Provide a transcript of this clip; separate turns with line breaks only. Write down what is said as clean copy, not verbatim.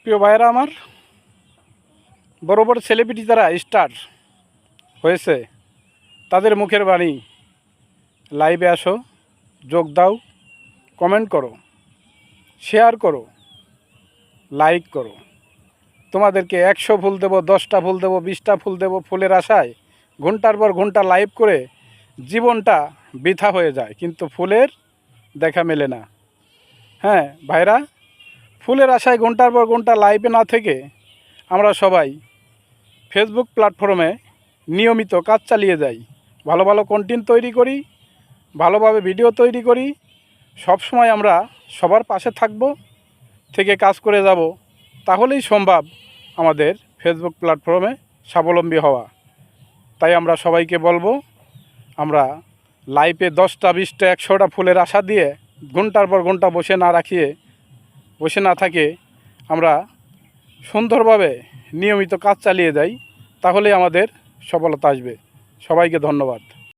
প্রিয় ভাইয়েরা আমার, বড় বড় সেলিব্রিটি যারা স্টার হয়েছে তাদের মুখের বাণী, লাইভে আসো, যোগ দাও, কমেন্ট করো, শেয়ার করো, লাইক করো। তোমাদেরকে 100 ফুল দেবো, 10টা ফুল দেবো, 20টা ফুল দেবো, ফুলের আশায় ঘন্টার পর ঘন্টা লাইভ করে জীবনটা বৃথা হয়ে যায়, কিন্তু ফুলের দেখা মেলে না। হ্যাঁ ভাইরা, ফুলের আশায় ঘন্টার পর ঘন্টা লাইভে না থেকে আমরা সবাই ফেসবুক প্ল্যাটফর্মে নিয়মিত কাজ চালিয়ে যাই, ভালো ভালো কন্টেন্ট তৈরি করি, ভালোভাবে ভিডিও তৈরি করি। সব সময় আমরা সবার পাশে থাকব, থেকে কাজ করে যাব, তাহলেই সম্ভব আমাদের ফেসবুক প্ল্যাটফর্মে স্বাবলম্বী হওয়া। তাই আমরা সবাইকে বলবো, আমরা লাইভে 10টা 20টা 100টা ফুলের আশা দিয়ে ঘন্টার পর ঘন্টা বসে না থাকে আমরা সুন্দরভাবে নিয়মিত কাজ চালিয়ে যাই, তাহলেই আমাদের সফলতা আসবে। সবাইকে ধন্যবাদ।